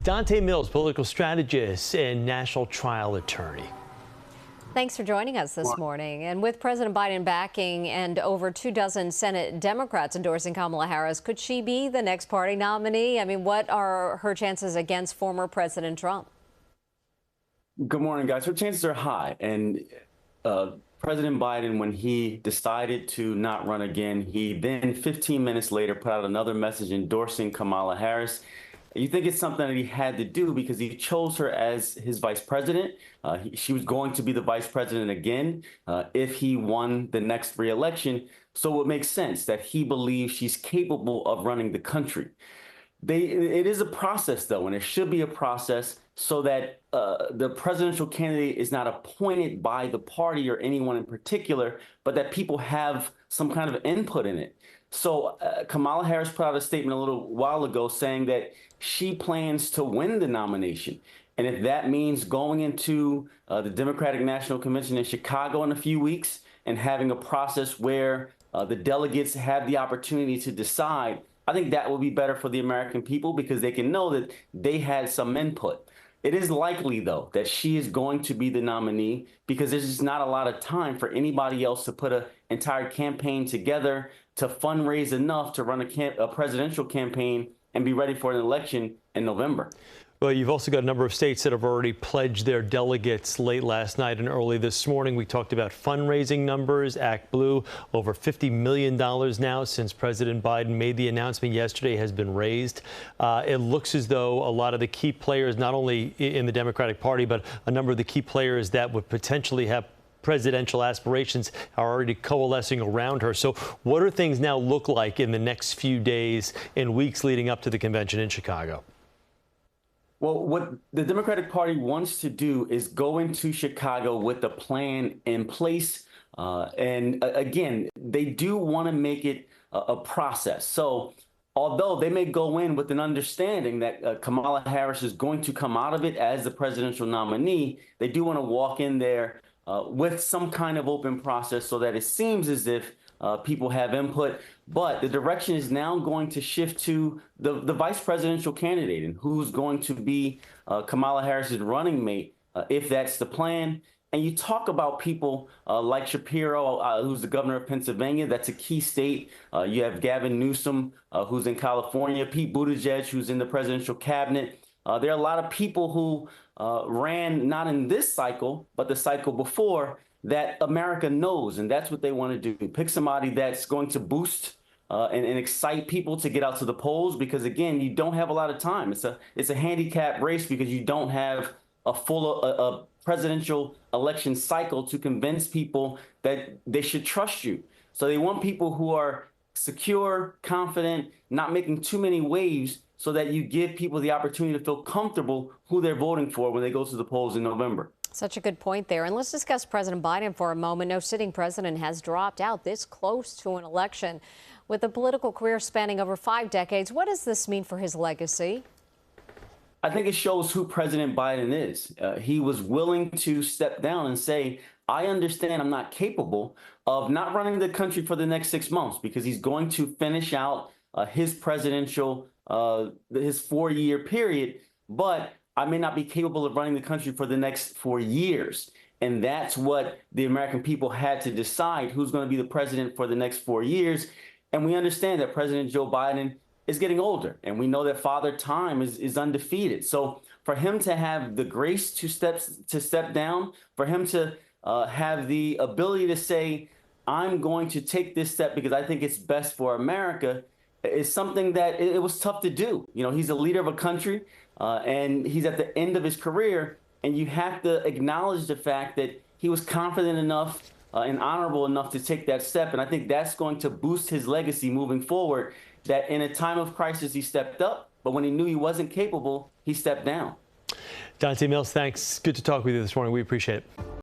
Donte Mills, political strategist and national trial attorney. Thanks for joining us this morning. And with President Biden backing and over 24 Senate Democrats endorsing Kamala Harris, could she be the next party nominee? I mean, what are her chances against former President Trump? Good morning, guys. Her chances are high. And President Biden, when he decided to not run again, he then 15 minutes later put out another message endorsing Kamala Harris. You think it's something that he had to do because he chose her as his vice president. She was going to be the vice president again if he won the next re-election. So it makes sense that he believes she's capable of running the country. It is a process, though, and it should be a process so that the presidential candidate is not appointed by the party or anyone in particular, but that people have some kind of input in it. So Kamala Harris put out a statement a little while ago saying that she plans to win the nomination. And if that means going into the Democratic National Convention in Chicago in a few weeks and having a process where the delegates have the opportunity to decide, I think that will be better for the American people because they can know that they had some input. It is likely, though, that she is going to be the nominee because there's just not a lot of time for anybody else to put an entire campaign together to fundraise enough to run a presidential campaign and be ready for an election in November. Well, you've also got a number of states that have already pledged their delegates late last night and early this morning. We talked about fundraising numbers. Act Blue, over $50 million now since President Biden made the announcement yesterday, has been raised. It looks as though a lot of the key players, not only in the Democratic Party, but a number of the key players that would potentially have presidential aspirations are already coalescing around her. So what do things now look like in the next few days and weeks leading up to the convention in Chicago? Well, what the Democratic Party wants to do is go into Chicago with a plan in place. And again, they do want to make it a process. So although they may go in with an understanding that Kamala Harris is going to come out of it as the presidential nominee, they do want to walk in there with some kind of open process so that it seems as if people have input. But the direction is now going to shift to the vice presidential candidate and who's going to be Kamala Harris's running mate, if that's the plan. And you talk about people like Shapiro, who's the governor of Pennsylvania. That's a key state. You have Gavin Newsom, who's in California, Pete Buttigieg, who's in the presidential cabinet. There are a lot of people who ran not in this cycle, but the cycle before that America knows, and that's what they want to do. Pick somebody that's going to boost and excite people to get out to the polls because, again, you don't have a lot of time. It's a handicap race because you don't have a full presidential election cycle to convince people that they should trust you. So they want people who are secure, confident, not making too many waves so that you give people the opportunity to feel comfortable who they're voting for when they go to the polls in November. Such a good point there. And let's discuss President Biden for a moment. No sitting president has dropped out this close to an election. With a political career spanning over 5 decades, what does this mean for his legacy? I think it shows who President Biden is. He was willing to step down and say, I understand I'm not capable of not running the country for the next 6 months because he's going to finish out his presidential, his 4-year period, but I may not be capable of running the country for the next 4 years. And that's what the American people had to decide, who's going to be the president for the next 4 years. And we understand that President Joe Biden is getting older, and we know that Father Time is undefeated. So for him to have the grace to step down, for him to have the ability to say, I'm going to take this step because I think it's best for America, is something that it was tough to do. You know, he's a leader of a country, and he's at the end of his career, and you have to acknowledge the fact that he was confident enough and honorable enough to take that step. And I think that's going to boost his legacy moving forward, that in a time of crisis, he stepped up, but when he knew he wasn't capable, he stepped down. Donte Mills, thanks. Good to talk with you this morning. We appreciate it.